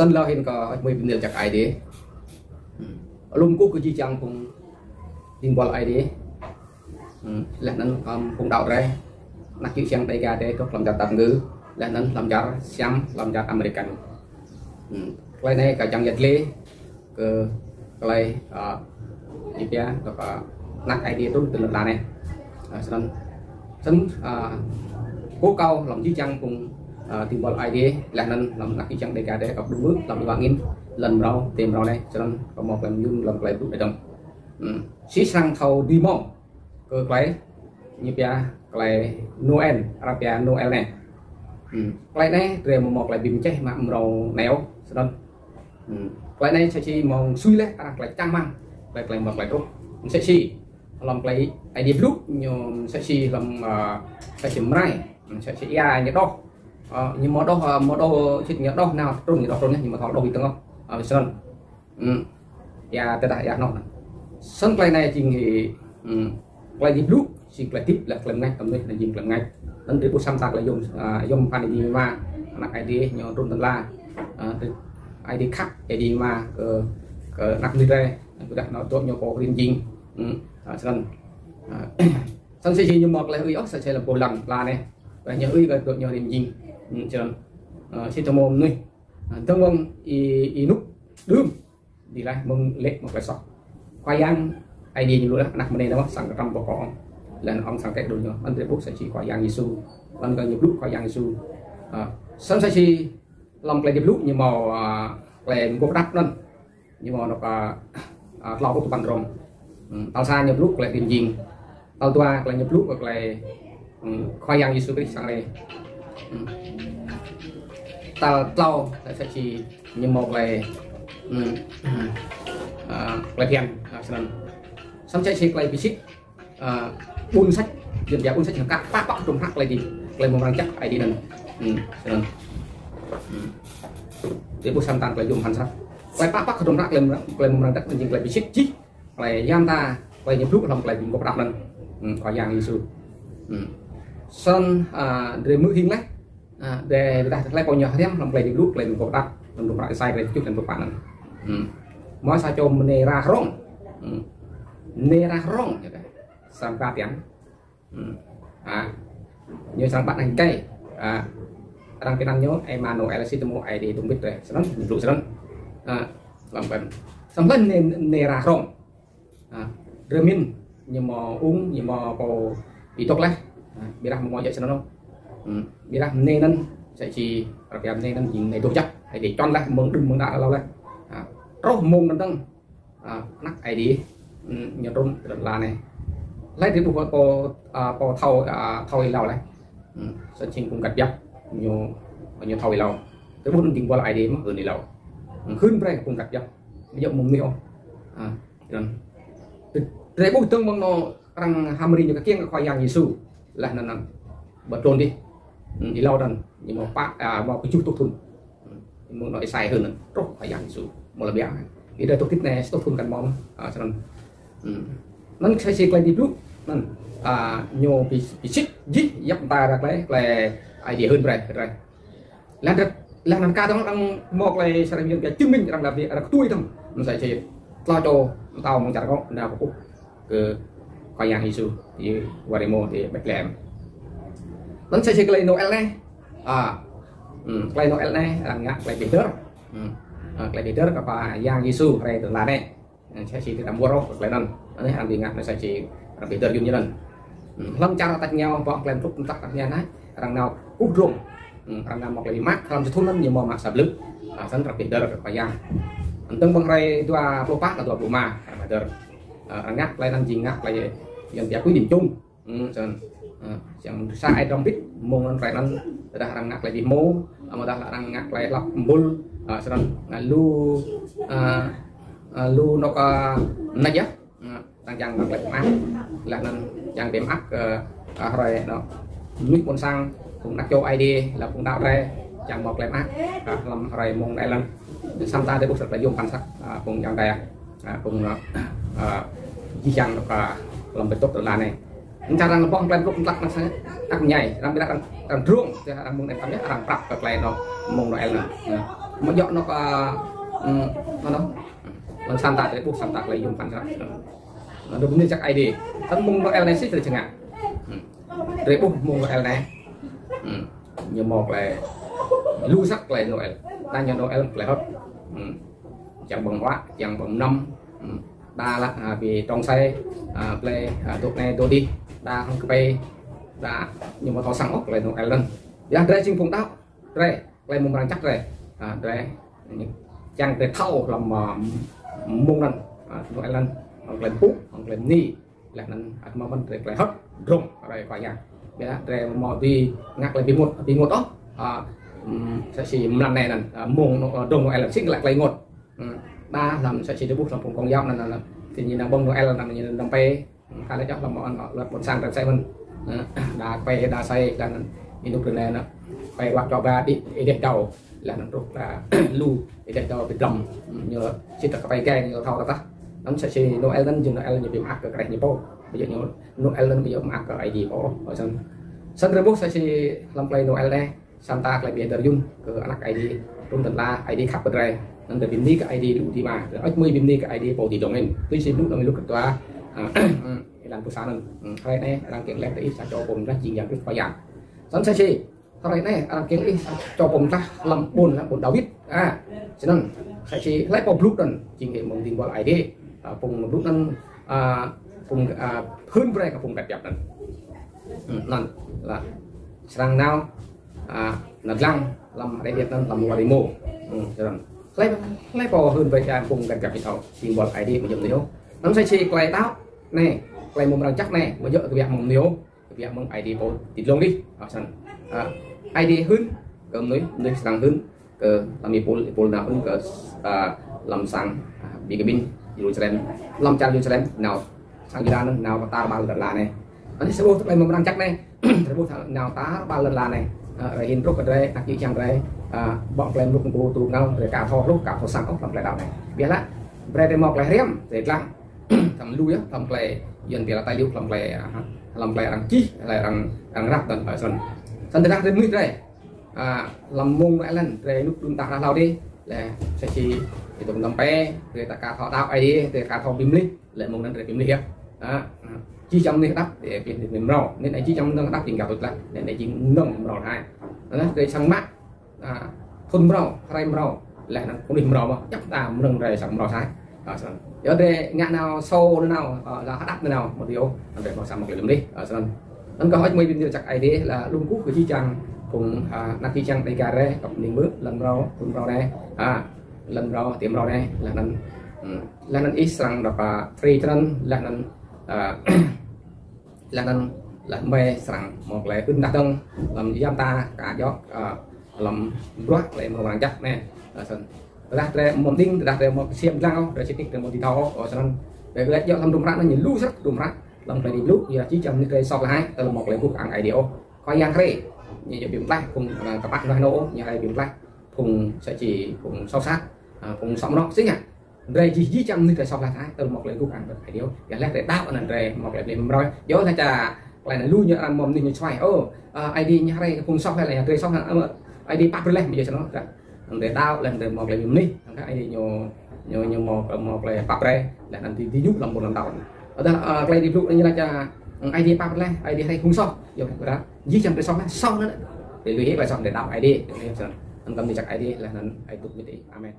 sân lo hiện có mấy vấn đề chắc ai đấy lùng cú cứ chỉ chẳng cùng tìm vào ai đấy là nên cùng đạo đây nãy chữ sang đây ra đây có làm giặt tạm ngữ là nên làm giặt xem làm giặt American cái này cả chẳng giặt lê cái gì kia có nãy ai đấy tôi từ là này sân cố cao làm chữ chẳng cùng tìm vào ai đấy là nên làm nãy chữ sang đây ra đây có đúng bước làm bạn in lần đầu tìm rồi này cho nên có một lần dùng lần lại lúc này đồng xí sang thầu đi mong cơ cái như cái Noel Arabia Noel này cái này rồi một lại bìm chết mà màu néo cho nên cái này sẽ chỉ mong suy lấy lại trang mang lại một lại tốt sẽ chỉ làm cái ID blue nhưng sẽ chỉ làm sẽ chỉ mai sẽ chỉ ai như đó nhưng mà đó chỉ như đó nào trong như đó nhé nhưng mà họ đâu bị tương không sơn ya tất cả nó sân play này chỉ nghĩ play deep blue chỉ play tiếp là làm ngay tầm đây là dừng làm ngay nên để bút xăm tạc là dùng fan ID mà nạc ID nhỏ trong tầng la ID khác ID mà nạc như đây đặt nó tốt nhiều có liên dinh sân sân sẽ chỉ như một là uy ốc sẽ là bộ lần là này và nhiều uy là nhiều liên dinh cho xin cho mồm nuôi tương mong y nút đương đi lại mong lệ một cái sọc khoai yang ai đi như đó nặng bên đây đó sang trong bộ cỏ là ông sang cách đồ nữa anh thấy bút sẽ chỉ khoai yang Giêsu anh cần nhập lúc khoai yang Giêsu sân sẽ chỉ làm cái nhập lúc như màu kèm gỗ đắp nên nhưng mà nó lo của tụi bạn rồi tao xa nhập lúc lại tiền gì tao toa lại nhập lúc hoặc là khoai yang Giêsu cái sang đây tao sẽ chỉ như một là tiền xong chạy xịt lại bị xịt buôn sách dần dần buôn sách các phát bóc trong hắc lại gì lại một răng chắc ai đi nè để buôn xăm tàn lại dùng hành sách lại phát bóc trong hắc lên một răng chắc mình lại bị xịt chít lại giam ta lại nhập lúc làm lại bị một đạp lên khỏi giang Giêsu xong để mưa hiên lách để đặt lại bao nhiêu thêm làm lại lúc lại một đạp làm lại sai lại chút làm một bạn nói sao cho nera rong sang ba tiếng như sang bạn hành cây đang cái năng nhớ Emmanuel Sitamo ai đi tung biết rồi sẽ lắm dụ sẽ lắm làm cần xong lên nera rong remin nhưng mà uống nhưng mà có bị tốt lấy bị đặt một mọi chuyện sẽ nó không bị đặt nên sẽ chỉ làm nên nên nhìn này đồ chắc hay để cho lại mừng đừng mừng đã lâu đây rất mong nâng tăng nắp ai đi nhờ rung là này lấy tiếp tục có thâu lâu này sân trình cũng gặt dập nhiều thâu lâu cái bốn trình qua lại đi mất hơn lâu khuyên đây cũng gặt dập bây giờ mong nhiều để bố tương mong nó rằng hamri như cái kiêng khoai yang Giêsu là nó bật trôn đi lâu dần nhưng mà vào cái chút tốt thun muốn nói sai hơn rất khoai yang Giêsu một là bé thì đây tôi thích này tôi thun cần mong cho nên nó sẽ xịt lại đi lúc nên nhiều bị xịt dí dập ta ra đấy là ai gì hơn rồi là làm ca đó đang một là sẽ làm việc chứng minh rằng là việc là tôi thôi nó sẽ chỉ lo cho tao mong chả có nào cũng cứ khoai yang Giêsu thì Guaremo thì bạch lẹm nó sẽ xịt lại Noel này lại Noel này là ngạc lại bị đỡ lại bị đỡ các bà yang Giêsu này từ là này sẽ chỉ làm mua rau lại năn đấy hàng gì ngạc nó sẽ chỉ bị đỡ dùng như lần lâm cha tách nhau vọng làm chút tách nhau đấy rằng nào cút rụng rằng nào một là bị mát làm cho thun lên nhiều màu mạc sập lức sẵn đặc biệt đỡ được phải giang từng bằng đây tua propat là tua bộ ma phải đỡ ngắt lại làm gì ngắt lại dần dần quyết định chung chẳng sai trong biết môn anh phải làm đã đang ngắt lại bị mô mà đã đang ngắt lại lọc bull xong lu nó có nãy giờ đang chẳng ngắt lại mát là nên chẳng điểm ác rồi đó nước con sang cũng đặt cho ID là cũng đạo đây chẳng một lại mát làm rồi môn đại lần xong ta để bút là dùng phản sắc cùng chẳng đây cùng chỉ chẳng làm việc tốt từ là này cha rằng là bom lên lúc lắc nó sẽ nhảy đang bị đang ruộng đang muốn em cảm giác đang prak cái này nó mông nó em mà dọn nó nó đâu lần san tạc để buộc san tạc lấy dùng phản nó được như chắc ID thân mông nó L này xích rồi chẳng hạn để buộc mông L này như một là lưu sắc lại Noel ta nhận Noel lại hết chẳng bằng hóa chẳng bằng năm đa là vì trong xe play thuộc này tôi đi đa không play đã nhưng mà có sang ốc lại Noel lên ra đây chinh phùng tao đây lại mông đang chắc đây đây chẳng để thâu làm mông lên Noel lên hoặc là bút hoặc là ni là nên mà mình lại hết rung đây phải nha để mọi vì ngạc lại bị ngột đó sẽ chỉ lần này là mông đông Noel là xích lại ngột ba làm sẽ chỉ được bút làm cùng con dao là thì nhìn là bông Noel là nhìn đồng pe khai lấy chắc là mọi là một sang trên xe mình đá pe đá xe là nhìn lúc này nó pe quạt cho ba đi để đầu là nó rất là lưu để đầu bị trầm như chỉ là pe cây như thau ta nó sẽ chỉ Noel lên chừng Noel như bị mắc cái như bao bây giờ như Noel lên bây giờ mắc cái gì có ở sân sân rồi bút sẽ chỉ làm play Noel đây Santa lại bị terjun ke anak ID trung tần la ID khắp bên đây nên để bim cái ID đủ thì mà ở mới bim cái ID bộ thì đồng nên tôi xin lúc ketua làm tu sana hari này đang kiện lek để choผมra chuyện rất phải giảm sẵn sẽ chi hari này đang kiện đi choผมra làm buồn David cho nên sẽ chi lấy một lúc nên chuyện hệ mong tin vào ID cùng lúc nên cùng hơn về cái vùng đẹp đẹp nên là sang nào nằm răng làm đại biệt nên làm ngoài demo lấy bò hơn về vùng gần gặp thầu tìm vào ID mà dùng nếu nó sẽ chi quay táo này quay một lần chắc này mà dựa cái việc mong nếu cái việc mong ID bộ tịt luôn đi ID hơn cầm núi sang hơn làm gì pol nào hơn làm sang bị cái pin Jerusalem làm trang Jerusalem nào sang Iran nào ta ba lần là này anh sẽ vô đây một lần chắc này sẽ vô nào ta ba lần là này rồi hiện lúc ở đây đặt chữ trang đây bọn lên lúc cô tụ nào rồi cả thò sang ốc làm lại đạo này biết lá về một lại riêng để làm thầm lui á thầm lại dần là tay lưu làm lại rằng chi lại rằng rap tận ở sân sân ra đến mít đây làm mông lại lần rồi lúc chúng ta lao đi là sẽ chỉ thì tụi làm pe rồi ta cả thọ đạo ấy rồi cả thọ bìm li lại mông lên rồi bìm li á chi trong này đắp để biến thành màu nên là chi trong nó đắp tình cảm tốt lắm để này chỉ nồng màu hai đó đây sang mắt thun màu ray màu lại nó cũng định màu mà chắc ta nồng rồi sang màu sai ở đây ngã nào sâu nữa nào là đắp nữa nào một điều để vào sang một cái đi ở sân anh có hỏi mấy bên chặt ai đấy là luôn cút của chi chăng cùng nát chi chăng đây cả đây gặp những bước lần rau thun rau đây lần rau tiệm rau đây là nên ít sang đọc free trend là nên là nên là mê sẵn một lệ tinh đặc đông làm giam ta cả gió làm rót lại một bằng chắc nè đặt ra một đinh đặt ra một xiêm dao để chỉ được một tí thao ở sân để lấy do làm đùng rác nó nhìn lú rất đùng rác làm phải đi lúc như là chỉ trong những cái sau hai là một lệ cuộc ăn ai điệu khoai giang thế như vậy biển lách cùng các bạn nói nổ như này biển lách cùng sẽ chỉ cùng sau sát cùng sống nó xích đây chỉ trong những cái sau là thái từ một lệ cuộc ăn phải điệu để lấy để đáp anh đây một lệ điểm rồi gió là trà lại là lui như ăn mồm như xoay ID như đây cùng sau hay là tươi sau ID bắt lên bây giờ cho nó để đau lần để một lần đi ID nhiều một lần bắt ra là làm thì giúp làm một lần đầu ở đây play đi lúc như là cho ID bắt lên ID hay không sau giờ đó dí trong cái sau nữa để lưu ý bài xong để đọc ID anh cầm thì chắc ID là anh tục như thế amen.